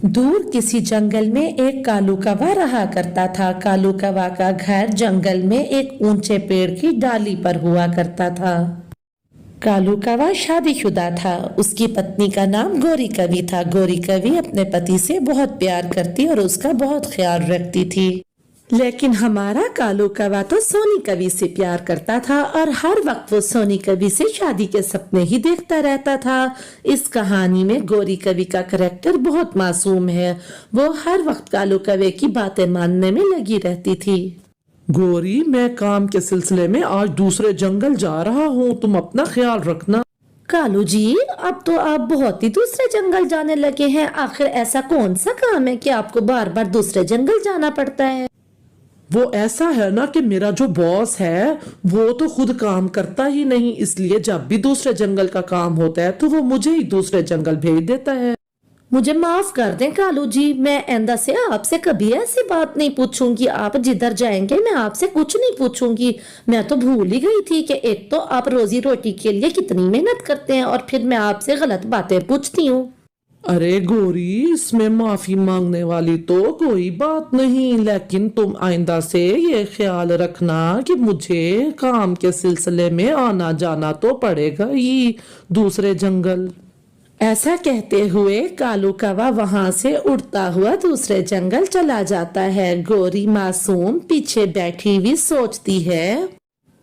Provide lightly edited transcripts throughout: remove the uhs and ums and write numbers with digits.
दूर किसी जंगल में एक कालू कौवा रहा करता था। कालू कौवा का घर जंगल में एक ऊंचे पेड़ की डाली पर हुआ करता था। कालू कौवा शादीशुदा था। उसकी पत्नी का नाम गोरी कवि था। गोरी कवि अपने पति से बहुत प्यार करती और उसका बहुत ख्याल रखती थी। लेकिन हमारा कालू कौवा तो सोनी कवि से प्यार करता था और हर वक्त वो सोनी कवि से शादी के सपने ही देखता रहता था। इस कहानी में गोरी कवि का करैक्टर बहुत मासूम है। वो हर वक्त कालू कौवे की बातें मानने में लगी रहती थी। गोरी, मैं काम के सिलसिले में आज दूसरे जंगल जा रहा हूँ, तुम अपना ख्याल रखना। कालू जी, अब तो आप बहुत ही दूसरे जंगल जाने लगे हैं। आखिर ऐसा कौन सा काम है कि आपको बार बार दूसरे जंगल जाना पड़ता है? वो ऐसा है ना कि मेरा जो बॉस है वो तो खुद काम करता ही नहीं, इसलिए जब भी दूसरे जंगल का काम होता है तो वो मुझे ही दूसरे जंगल भेज देता है। मुझे माफ कर दें कालू जी, मैं आइंदा से आपसे कभी ऐसी बात नहीं पूछूंगी। आप जिधर जाएंगे मैं आपसे कुछ नहीं पूछूंगी। मैं तो भूल ही गई थी कि एक तो आप रोजी रोटी के लिए कितनी मेहनत करते हैं और फिर मैं आपसे गलत बातें पूछती हूँ। अरे गोरी, इसमें माफी मांगने वाली तो कोई बात नहीं, लेकिन तुम आइंदा से ये ख्याल रखना कि मुझे काम के सिलसिले में आना जाना तो पड़ेगा ही दूसरे जंगल। ऐसा कहते हुए कालू कौवा वहां से उड़ता हुआ दूसरे जंगल चला जाता है। गोरी मासूम पीछे बैठी हुई सोचती है,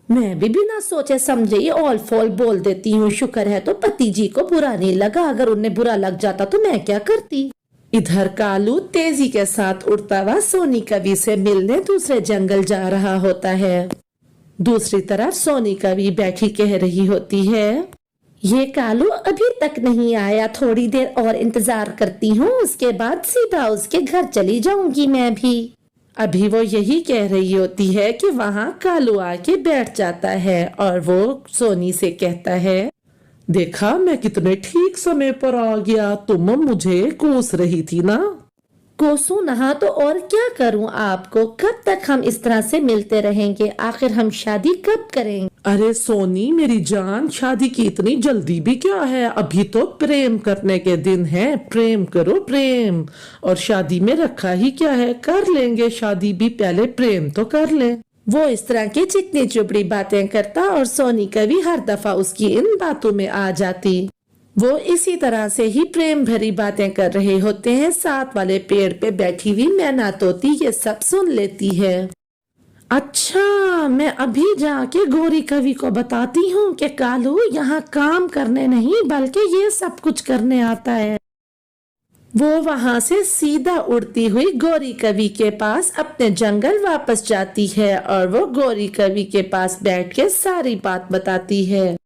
मैं भी बिना सोचे समझे ही ऑल फॉल बोल देती हूँ। शुक्र है तो पति जी को बुरा नहीं लगा, अगर उन्हें बुरा लग जाता तो मैं क्या करती। इधर कालू तेजी के साथ उड़ता हुआ सोनी कवि से मिलने दूसरे जंगल जा रहा होता है। दूसरी तरफ सोनी कवि बैठी कह रही होती है, ये कालू अभी तक नहीं आया, थोड़ी देर और इंतजार करती हूँ, उसके बाद सीधा उसके घर चली जाऊंगी मैं भी। अभी वो यही कह रही होती है कि वहाँ कालू आके बैठ जाता है और वो सोनी से कहता है, देखा, मैं कितने ठीक समय पर आ गया, तुम मुझे कोस रही थी ना। कोसू नहा तो और क्या करूं आपको, कब तक हम इस तरह से मिलते रहेंगे? आखिर हम शादी कब करेंगे? अरे सोनी मेरी जान, शादी की इतनी जल्दी भी क्या है, अभी तो प्रेम करने के दिन है। प्रेम करो प्रेम, और शादी में रखा ही क्या है, कर लेंगे शादी भी, पहले प्रेम तो कर ले। वो इस तरह की चिकनी चुपड़ी बातें करता और सोनी कवि हर दफा उसकी इन बातों में आ जाती। वो इसी तरह से ही प्रेम भरी बातें कर रहे होते हैं। साथ वाले पेड़ पे बैठी हुई मैना तोती ये सब सुन लेती है। अच्छा, मैं अभी जाके गोरी कवि को बताती हूँ कि कालू यहाँ काम करने नहीं बल्कि ये सब कुछ करने आता है। वो वहां से सीधा उड़ती हुई गोरी कवि के पास अपने जंगल वापस जाती है और वो गोरी कवि के पास बैठ के सारी बात बताती है।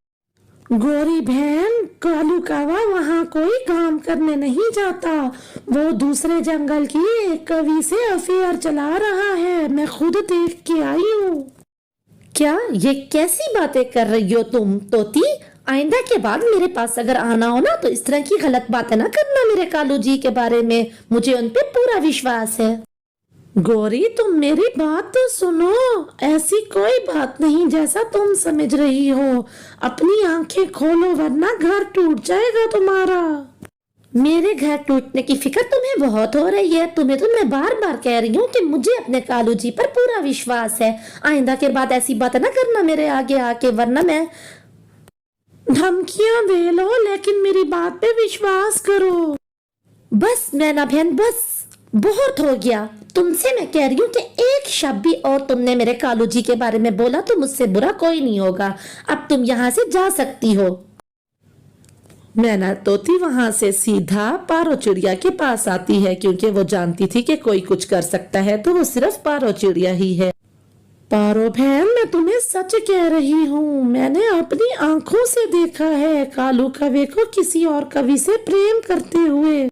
गोरी बहन, कालू कौवा वहाँ कोई काम करने नहीं जाता, वो दूसरे जंगल की एक कवि से अफेयर चला रहा है, मैं खुद देख के आई हूँ। क्या ये कैसी बातें कर रही हो तुम तोती? आइंदा के बाद मेरे पास अगर आना हो ना तो इस तरह की गलत बातें ना करना मेरे कालू जी के बारे में, मुझे उन पे पूरा विश्वास है। गोरी, तुम मेरी बात तो सुनो, ऐसी कोई बात नहीं जैसा तुम समझ रही हो। अपनी आंखें खोलो वरना घर टूट जाएगा तुम्हारा। मेरे घर टूटने की फिक्र तुम्हें बहुत हो रही है। तुम्हें तो मैं बार बार कह रही हूँ कि मुझे अपने कालू जी पर पूरा विश्वास है। आइंदा के बाद ऐसी बातें ना करना मेरे आगे आके, वरना मैं धमकियां दे लो, लेकिन मेरी बात पे विश्वास करो। बस मैना बहन, बस बहुत हो गया। तुमसे मैं कह रही हूँ कि एक शब्द भी और तुमने मेरे कालू जी के बारे में बोला तो मुझसे बुरा कोई नहीं होगा। अब तुम यहाँ से जा सकती हो। मैना तोती वहां से सीधा पारो चिड़िया के पास आती है, क्योंकि वो जानती थी कि कोई कुछ कर सकता है तो वो सिर्फ पारो चिड़िया ही है। पारो बहन, मैं तुम्हें सच कह रही हूँ, मैंने अपनी आंखों से देखा है कालू कौवे को किसी और कवि से प्रेम करते हुए।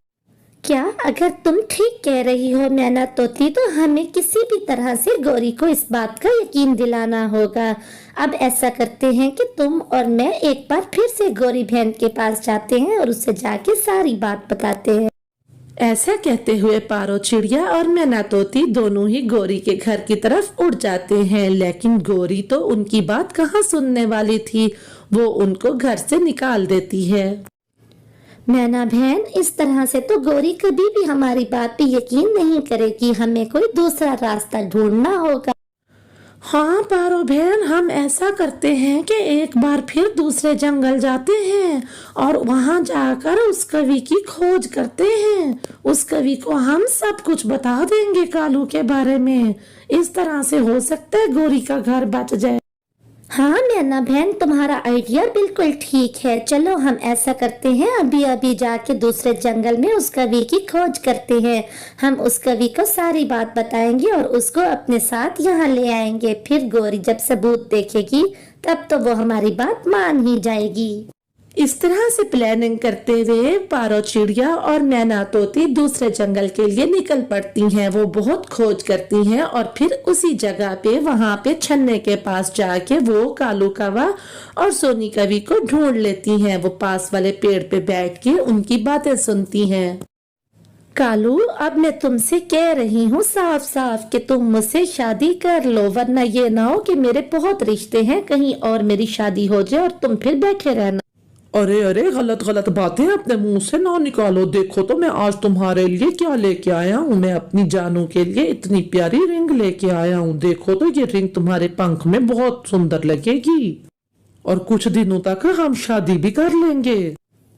क्या? अगर तुम ठीक कह रही हो मैना तोती, तो हमें किसी भी तरह से गोरी को इस बात का यकीन दिलाना होगा। अब ऐसा करते हैं कि तुम और मैं एक बार फिर से गोरी बहन के पास जाते हैं और उससे जाके सारी बात बताते हैं। ऐसा कहते हुए पारो चिड़िया और मैना तोती दोनों ही गोरी के घर की तरफ उड़ जाते हैं, लेकिन गोरी तो उनकी बात कहाँ सुनने वाली थी, वो उनको घर से निकाल देती है। मैना बहन, इस तरह से तो गौरी कभी भी हमारी बात पे यकीन नहीं करेगी। हमें कोई दूसरा रास्ता ढूंढना होगा। हाँ पारो बहन, हम ऐसा करते हैं कि एक बार फिर दूसरे जंगल जाते हैं और वहां जाकर उस कवि की खोज करते हैं। उस कवि को हम सब कुछ बता देंगे कालू के बारे में। इस तरह से हो सकता है गौरी का घर बच जाए। हाँ मैना बहन, तुम्हारा आइडिया बिल्कुल ठीक है। चलो हम ऐसा करते हैं, अभी अभी जाके दूसरे जंगल में उस कवि की खोज करते हैं। हम उस कवि को सारी बात बताएंगे और उसको अपने साथ यहाँ ले आएंगे। फिर गौरी जब सबूत देखेगी तब तो वो हमारी बात मान ही जाएगी। इस तरह से प्लानिंग करते हुए पारो चिड़िया और मैना तोती दूसरे जंगल के लिए निकल पड़ती हैं। वो बहुत खोज करती हैं और फिर उसी जगह पे वहां पे छन्ने के पास जाके वो कालू कौवा और सोनी कवि को ढूंढ लेती हैं। वो पास वाले पेड़ पे बैठ के उनकी बातें सुनती हैं। कालू, अब मैं तुमसे कह रही हूँ साफ साफ कि तुम मुझसे शादी कर लो, वरना ये ना हो कि मेरे बहुत रिश्ते हैं, कहीं और मेरी शादी हो जाए और तुम फिर बैठे रहना। अरे अरे, गलत गलत बातें अपने मुंह से ना निकालो। देखो तो मैं आज तुम्हारे लिए क्या लेके आया हूँ। मैं अपनी जानू के लिए इतनी प्यारी रिंग लेके आया हूँ। देखो तो ये रिंग तुम्हारे पंख में बहुत सुंदर लगेगी और कुछ दिनों तक हम शादी भी कर लेंगे।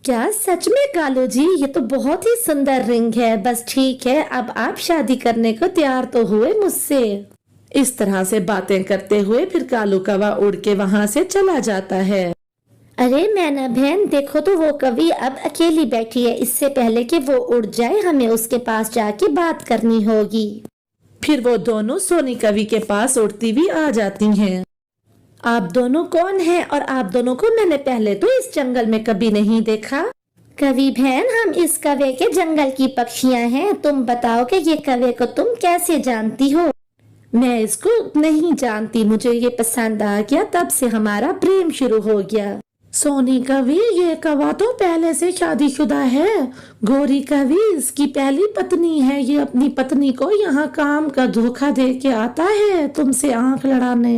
क्या सच में कालू जी? ये तो बहुत ही सुंदर रिंग है। बस ठीक है, अब आप शादी करने को तैयार तो हुए मुझसे। इस तरह से बातें करते हुए फिर कालू कौवा उड़ के वहां से चला जाता है। अरे मैना बहन, देखो तो वो कवि अब अकेली बैठी है। इससे पहले कि वो उड़ जाए हमें उसके पास जाके बात करनी होगी। फिर वो दोनों सोनी कवि के पास उड़ती हुई आ जाती हैं। आप दोनों कौन हैं और आप दोनों को मैंने पहले तो इस जंगल में कभी नहीं देखा। कवि बहन, हम इस कौवे के जंगल की पक्षियां हैं। तुम बताओ कि ये कौवे को तुम कैसे जानती हो? मैं इसको नहीं जानती, मुझे ये पसंद आ गया, तब से हमारा प्रेम शुरू हो गया। सोनी कवि, ये कौवा तो पहले से शादीशुदा है। गौरी कवि इसकी पहली पत्नी है। ये अपनी पत्नी को यहाँ काम का धोखा दे के आता है तुमसे आंख लड़ाने।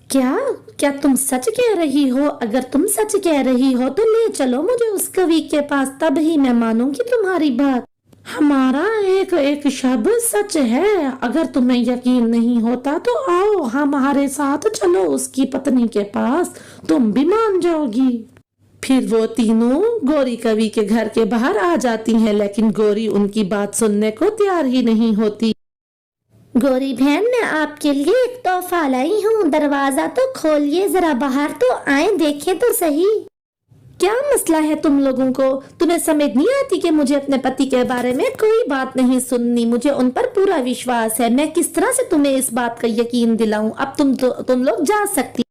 क्या क्या तुम सच कह रही हो? अगर तुम सच कह रही हो तो ले चलो मुझे उस कवि के पास, तब ही मैं मानूंगी तुम्हारी बात। हमारा एक एक शब्द सच है। अगर तुम्हें यकीन नहीं होता तो आओ हमारे साथ चलो उसकी पत्नी के पास, तुम भी मान जाओगी। फिर वो तीनों गौरी कवि के घर के बाहर आ जाती हैं, लेकिन गौरी उनकी बात सुनने को तैयार ही नहीं होती। गौरी बहन, मैं आपके लिए एक तोहफा लाई हूँ। दरवाजा तो खोलिए, जरा बाहर तो आए, देखे तो सही। क्या मसला है तुम लोगों को? तुम्हें समझ नहीं आती कि मुझे अपने पति के बारे में कोई बात नहीं सुननी? मुझे उन पर पूरा विश्वास है। मैं किस तरह से तुम्हें इस बात का यकीन दिलाऊं? अब तुम लोग जा सकती।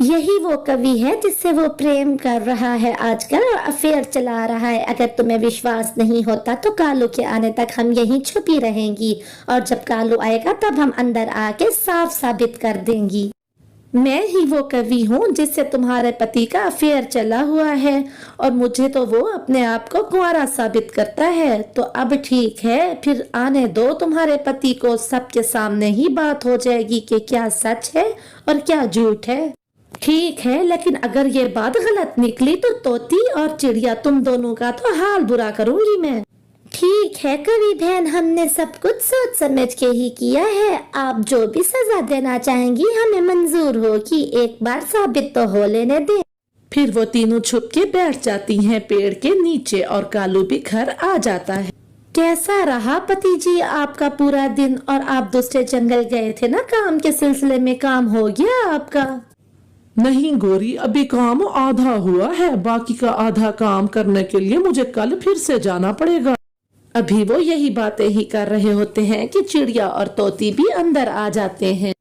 यही वो कवि है जिससे वो प्रेम कर रहा है आजकल और अफेयर चला रहा है। अगर तुम्हें विश्वास नहीं होता तो कालू के आने तक हम यहीं छुपी रहेंगी और जब कालू आएगा तब हम अंदर आके साफ साबित कर देंगी। मैं ही वो कवि हूँ जिससे तुम्हारे पति का अफेयर चला हुआ है और मुझे तो वो अपने आप को कुंवारा साबित करता है। तो अब ठीक है, फिर आने दो तुम्हारे पति को। सबके सामने ही बात हो जाएगी कि क्या सच है और क्या झूठ है। ठीक है, लेकिन अगर ये बात गलत निकली तो तोती और चिड़िया तुम दोनों का तो हाल बुरा करूंगी मैं। ठीक है कवि बहन, हमने सब कुछ सोच समझ के ही किया है। आप जो भी सजा देना चाहेंगी हमें मंजूर होगी। एक बार साबित तो हो लेने दे। फिर वो तीनों छुप के बैठ जाती हैं पेड़ के नीचे और कालू भी घर आ जाता है। कैसा रहा पति जी आपका पूरा दिन? और आप दूसरे जंगल गए थे ना काम के सिलसिले में, काम हो गया आपका? नहीं गौरी, अभी काम आधा हुआ है। बाकी का आधा काम करने के लिए मुझे कल फिर से जाना पड़ेगा। अभी वो यही बातें ही कर रहे होते हैं कि चिड़िया और तोती भी अंदर आ जाते हैं।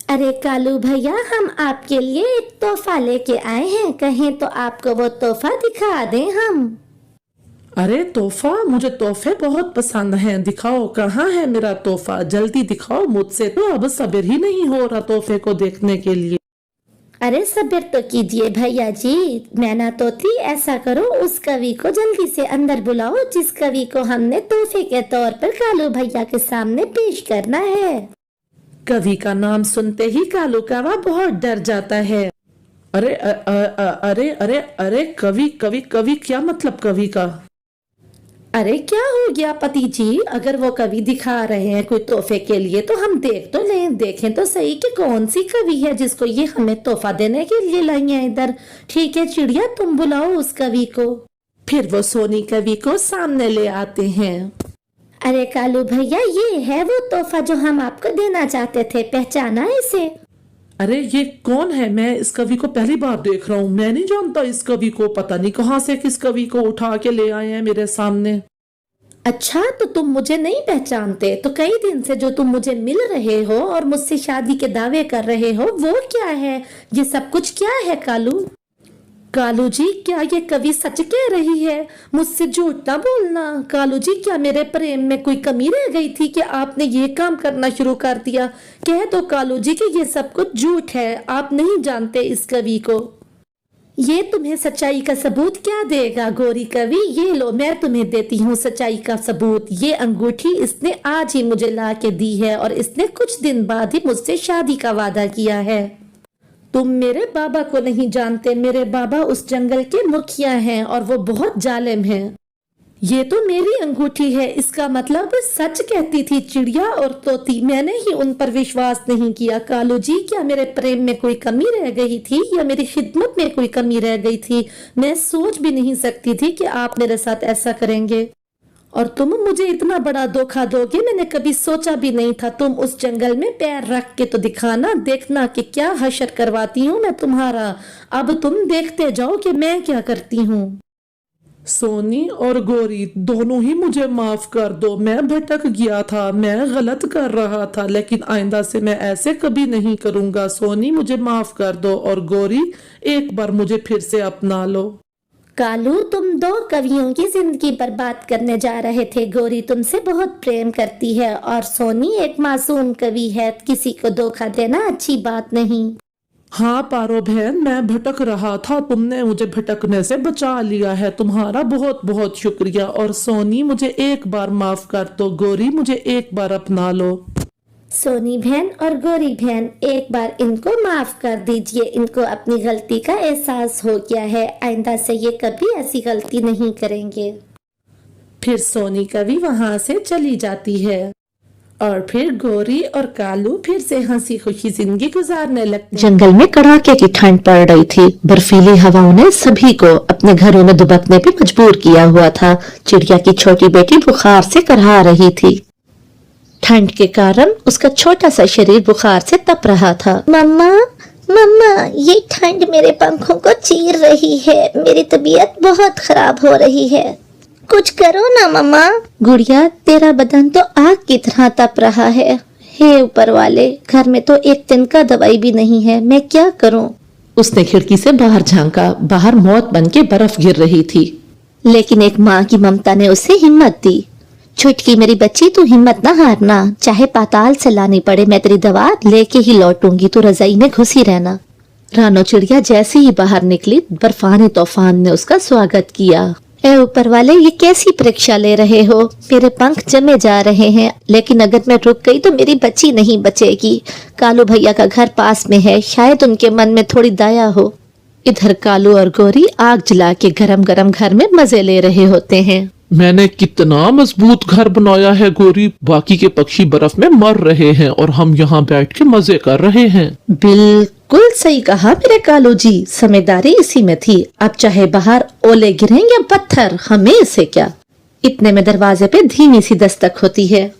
अरे कालू भैया, हम आपके लिए एक तोहफा लेके आए हैं। कहें तो आपको वो तोहफा दिखा दें हम। अरे तोहफा? मुझे तोहफे बहुत पसंद हैं। दिखाओ, कहाँ है मेरा तोहफा? जल्दी दिखाओ, मुझसे तो अब सब्र ही नहीं हो रहा तोहफे को देखने के लिए। अरे सब्र तो कीजिए भैया जी। मैना तोती, ऐसा करो, उस कवि को जल्दी से अंदर बुलाओ जिस कवि को हमने तोहफे के तौर पर कालू भैया के सामने पेश करना है। कवि का नाम सुनते ही कालू कौवा बहुत डर जाता है। अरे अरे अरे अरे कवि कवि कवि क्या मतलब कवि का? अरे क्या हो गया पति जी, अगर वो कवि दिखा रहे हैं कोई तोहफे के लिए तो हम देख तो लें, देखें तो सही कि कौन सी कवि है जिसको ये हमें तोहफा देने के लिए लाई है इधर। ठीक है चिड़िया, तुम बुलाओ उस कवि को। फिर वो सोनी कवि को सामने ले आते हैं। अरे कालू भैया, ये है वो तोहफा जो हम आपको देना चाहते थे, पहचाना इसे? अरे ये कौन है? मैं इस कवि को पहली बार देख रहा हूँ, मैं नहीं जानता इस कवि को, पता नहीं कहाँ से किस कवि को उठा के ले आए हैं मेरे सामने। अच्छा, तो तुम मुझे नहीं पहचानते? तो कई दिन से जो तुम मुझे मिल रहे हो और मुझसे शादी के दावे कर रहे हो वो क्या है? ये सब कुछ क्या है कालू? कालू जी, क्या ये कवि सच कह रही है? मुझसे झूठ ना बोलना। कालू जी, क्या मेरे प्रेम में कोई कमी रह गई थी कि आपने ये काम करना शुरू कर दिया? कह दो कालू जी कि ये सब कुछ झूठ है, आप नहीं जानते इस कवि को। ये तुम्हें सच्चाई का सबूत क्या देगा गोरी कवि? ये लो, मैं तुम्हें देती हूँ सच्चाई का सबूत। ये अंगूठी इसने आज ही मुझे ला के दी है और इसने कुछ दिन बाद ही मुझसे शादी का वादा किया है। तुम मेरे बाबा को नहीं जानते, मेरे बाबा उस जंगल के मुखिया हैं और वो बहुत जालिम हैं। ये तो मेरी अंगूठी है, इसका मतलब सच कहती थी चिड़िया और तोती, मैंने ही उन पर विश्वास नहीं किया। कालू जी, क्या मेरे प्रेम में कोई कमी रह गई थी या मेरी खिदमत में कोई कमी रह गई थी? मैं सोच भी नहीं सकती थी कि आप मेरे साथ ऐसा करेंगे और तुम मुझे इतना बड़ा धोखा दोगे, मैंने कभी सोचा भी नहीं था। तुम उस जंगल में पैर रख के तो दिखाना, देखना कि क्या हशर करवाती हूँ मैं तुम्हारा। अब तुम देखते जाओ कि मैं क्या करती हूँ। सोनी और गोरी, दोनों ही मुझे माफ कर दो। मैं भटक गया था, मैं गलत कर रहा था, लेकिन आइंदा से मैं ऐसे कभी नहीं करूंगा। सोनी मुझे माफ कर दो और गोरी एक बार मुझे फिर से अपना लो। कालू, तुम दो कवियों की जिंदगी बर्बाद करने जा रहे थे। गोरी तुमसे बहुत प्रेम करती है और सोनी एक मासूम कवि है, किसी को धोखा देना अच्छी बात नहीं। हाँ पारो बहन, मैं भटक रहा था, तुमने मुझे भटकने से बचा लिया है, तुम्हारा बहुत बहुत शुक्रिया। और सोनी मुझे एक बार माफ कर दो, गोरी मुझे एक बार अपना लो। सोनी बहन और गोरी बहन, एक बार इनको माफ कर दीजिए, इनको अपनी गलती का एहसास हो गया है, आइंदा से ये कभी ऐसी गलती नहीं करेंगे। फिर सोनी कवि वहां से चली जाती है और फिर गोरी और कालू फिर से हंसी खुशी जिंदगी गुजारने लगते हैं। जंगल में कड़ाके की ठंड पड़ रही थी। बर्फीली हवाओं ने सभी को अपने घरों में दुबकने पे मजबूर किया हुआ था। चिड़िया की छोटी बेटी बुखार से करहा रही थी। ठंड के कारण उसका छोटा सा शरीर बुखार से तप रहा था। मम्मा, मम्मा, ये ठंड मेरे पंखों को चीर रही है, मेरी तबीयत बहुत खराब हो रही है, कुछ करो ना मम्मा। गुड़िया, तेरा बदन तो आग की तरह तप रहा है। हे ऊपर वाले, घर में तो एक दिन का दवाई भी नहीं है, मैं क्या करूं? उसने खिड़की से बाहर झांका। बाहर मौत बन के बर्फ गिर रही थी, लेकिन एक माँ की ममता ने उसे हिम्मत दी। छुटकी मेरी बच्ची, तू हिम्मत ना हारना, चाहे पाताल से लानी पड़े, मैं तेरी दवा लेके ही लौटूंगी, तू रजाई में घुसी रहना। रानो चिड़िया जैसे ही बाहर निकली, बर्फानी तूफान ने उसका स्वागत किया। ए ऊपर वाले, ये कैसी परीक्षा ले रहे हो? मेरे पंख जमे जा रहे हैं, लेकिन अगर मैं रुक गई तो मेरी बच्ची नहीं बचेगी। कालू भैया का घर पास में है, शायद उनके मन में थोड़ी दया हो। इधर कालू और गोरी आग जला के गरम गरम घर में मजे ले रहे होते हैं। मैंने कितना मजबूत घर बनाया है गोरी, बाकी के पक्षी बर्फ में मर रहे हैं और हम यहाँ बैठ के मजे कर रहे हैं। बिल्कुल सही कहा मेरे कालू जी, समझदारी इसी में थी। अब चाहे बाहर ओले गिरें या पत्थर, हमें इससे क्या। इतने में दरवाजे पे धीमी सी दस्तक होती है।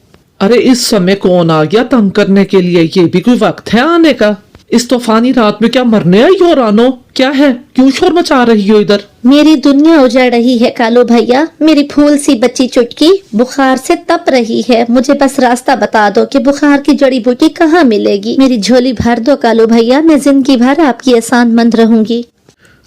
अरे इस समय कौन आ गया तंग करने के लिए? ये भी कोई वक्त है आने का? इस तूफानी रात में क्या मरने आई हो रानो? क्या है, क्यों शोर मचा रही हो इधर? मेरी दुनिया उजड़ रही है कालू भैया, मेरी फूल सी बच्ची चुटकी बुखार से तप रही है। मुझे बस रास्ता बता दो कि बुखार की जड़ी बूटी कहाँ मिलेगी। मेरी झोली भर दो कालू भैया, मैं जिंदगी भर आपकी एहसानमंद रहूंगी।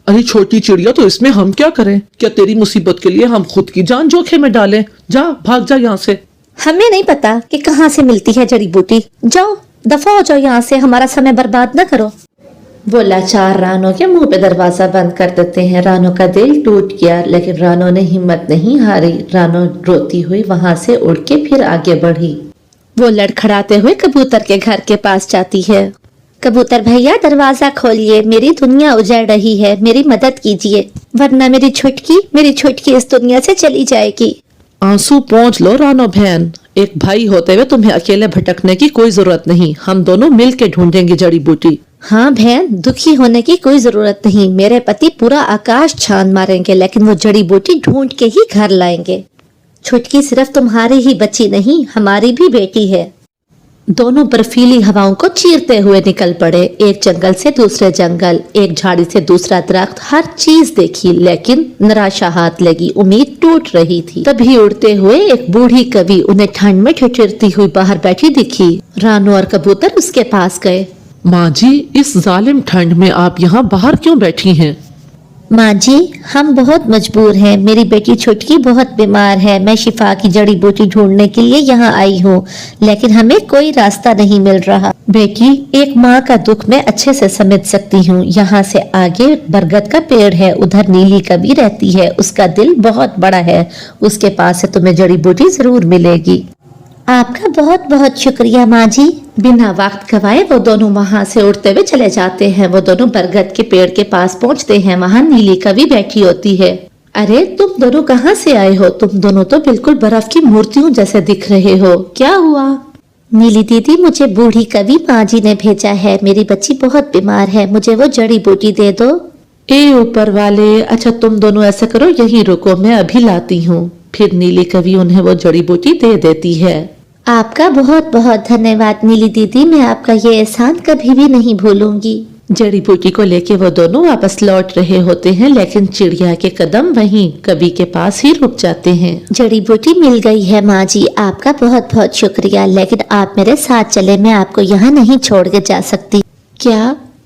अरे छोटी चिड़िया, तो इसमें हम क्या करें? क्या तेरी मुसीबत के लिए हम खुद की जान जोखिम में डालें? जा, भाग जा यहाँ से। हमें नहीं पता कि कहाँ से मिलती है जड़ी बूटी, जाओ दफा हो जाओ यहाँ से, हमारा समय बर्बाद न करो। वो लाचार रानो के मुंह पे दरवाजा बंद कर देते हैं। रानो का दिल टूट गया, लेकिन रानो ने हिम्मत नहीं हारी। रानो रोती हुई वहां से उड़ के फिर आगे बढ़ी। वो लड़खड़ाते हुए कबूतर के घर के पास जाती है। कबूतर भैया दरवाजा खोलिए, मेरी दुनिया उजड़ रही है, मेरी मदद कीजिए, वरना मेरी छुटकी इस दुनिया से चली जाएगी। आंसू पोंछ लो रानो बहन, एक भाई होते हुए तुम्हें अकेले भटकने की कोई जरूरत नहीं, हम दोनों मिल के ढूंढेंगे जड़ी बूटी। हाँ बहन, दुखी होने की कोई जरूरत नहीं, मेरे पति पूरा आकाश छान मारेंगे, लेकिन वो जड़ी बूटी ढूंढ के ही घर लाएंगे। छुटकी सिर्फ तुम्हारी ही बच्ची नहीं, हमारी भी बेटी है। दोनों बर्फीली हवाओं को चीरते हुए निकल पड़े, एक जंगल से दूसरे जंगल, एक झाड़ी से दूसरा दरख्त, हर चीज देखी, लेकिन निराशा हाथ लगी, उम्मीद टूट रही थी। तभी उड़ते हुए एक बूढ़ी कवि उन्हें ठंड में ठिठुरती हुई बाहर बैठी दिखी। रानू और कबूतर उसके पास गए। माँ जी, इस जालिम ठंड में आप यहाँ बाहर क्यों बैठी हैं? माँ जी, हम बहुत मजबूर हैं, मेरी बेटी छुटकी बहुत बीमार है, मैं शिफा की जड़ी बूटी ढूंढने के लिए यहाँ आई हूँ, लेकिन हमें कोई रास्ता नहीं मिल रहा। बेटी, एक माँ का दुख मैं अच्छे से समझ सकती हूँ। यहाँ से आगे बरगद का पेड़ है, उधर नीली कवि रहती है, उसका दिल बहुत बड़ा है, उसके पास से तुम्हें जड़ी बूटी जरूर मिलेगी। आपका बहुत बहुत शुक्रिया माँ जी। बिना वक्त गवाए वो दोनों वहाँ से उड़ते हुए चले जाते हैं। वो दोनों बरगद के पेड़ के पास पहुँचते हैं, वहाँ नीली कवि बैठी होती है। अरे तुम दोनों कहाँ से आए हो? तुम दोनों तो बिल्कुल बर्फ की मूर्तियों जैसे दिख रहे हो, क्या हुआ? नीली दीदी, मुझे बूढ़ी कवि माँ जी ने भेजा है, मेरी बच्ची बहुत बीमार है, मुझे वो जड़ी बूटी दे दो। ए ऊपर वाले, अच्छा तुम दोनों ऐसा करो, यहीं रुको, मैं अभी लाती हूँ। फिर नीली कवि उन्हें वो जड़ी बूटी दे देती है। आपका बहुत बहुत धन्यवाद नीली दीदी, मैं आपका ये एहसान कभी भी नहीं भूलूंगी। जड़ी बूटी को लेके वो दोनों वापस लौट रहे होते हैं, लेकिन चिड़िया के कदम वहीं कवि के पास ही रुक जाते हैं। जड़ी बूटी मिल गई है माँ जी, आपका बहुत बहुत शुक्रिया, लेकिन आप मेरे साथ चले, मैं आपको यहाँ नहीं छोड़ के जा सकती।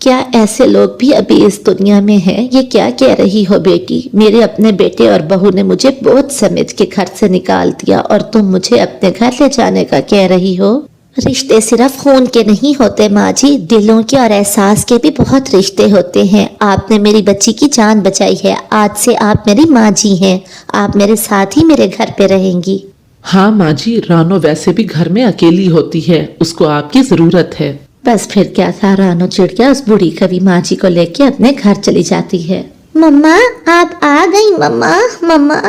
क्या ऐसे लोग भी अभी इस दुनिया में हैं? ये क्या कह रही हो बेटी? मेरे अपने बेटे और बहू ने मुझे बहुत समझ के घर से निकाल दिया और तुम मुझे अपने घर ले जाने का कह रही हो? रिश्ते सिर्फ खून के नहीं होते माँ जी, दिलों के और एहसास के भी बहुत रिश्ते होते हैं। आपने मेरी बच्ची की जान बचाई है, आज से आप मेरी माँ जी हैं, आप मेरे साथ ही मेरे घर पे रहेंगी। हाँ माँ जी, रानो वैसे भी घर में अकेली होती है, उसको आपकी जरूरत है। बस फिर क्या था, रानो चिड़िया उस बूढ़ी कवि माँ जी को लेके अपने घर चली जाती है। मम्मा, आप आ गई? मम्मा।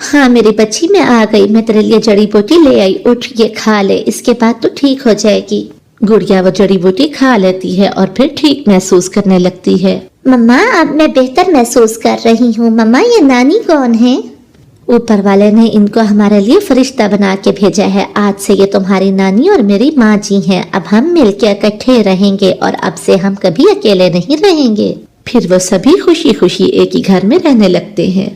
हाँ मेरी बच्ची, मैं आ गई, मैं तेरे लिए जड़ी बूटी ले आई, उठ ये खा ले, इसके बाद तो ठीक हो जाएगी। गुड़िया वो जड़ी बूटी खा लेती है और फिर ठीक महसूस करने लगती है। मम्मा, अब मैं बेहतर महसूस कर रही हूँ। मम्मा, ये नानी कौन है? ऊपर वाले ने इनको हमारे लिए फरिश्ता बना के भेजा है, आज से ये तुम्हारी नानी और मेरी माँ जी हैं। अब हम मिलकर इकट्ठे रहेंगे और अब से हम कभी अकेले नहीं रहेंगे। फिर वो सभी खुशी खुशी एक ही घर में रहने लगते हैं।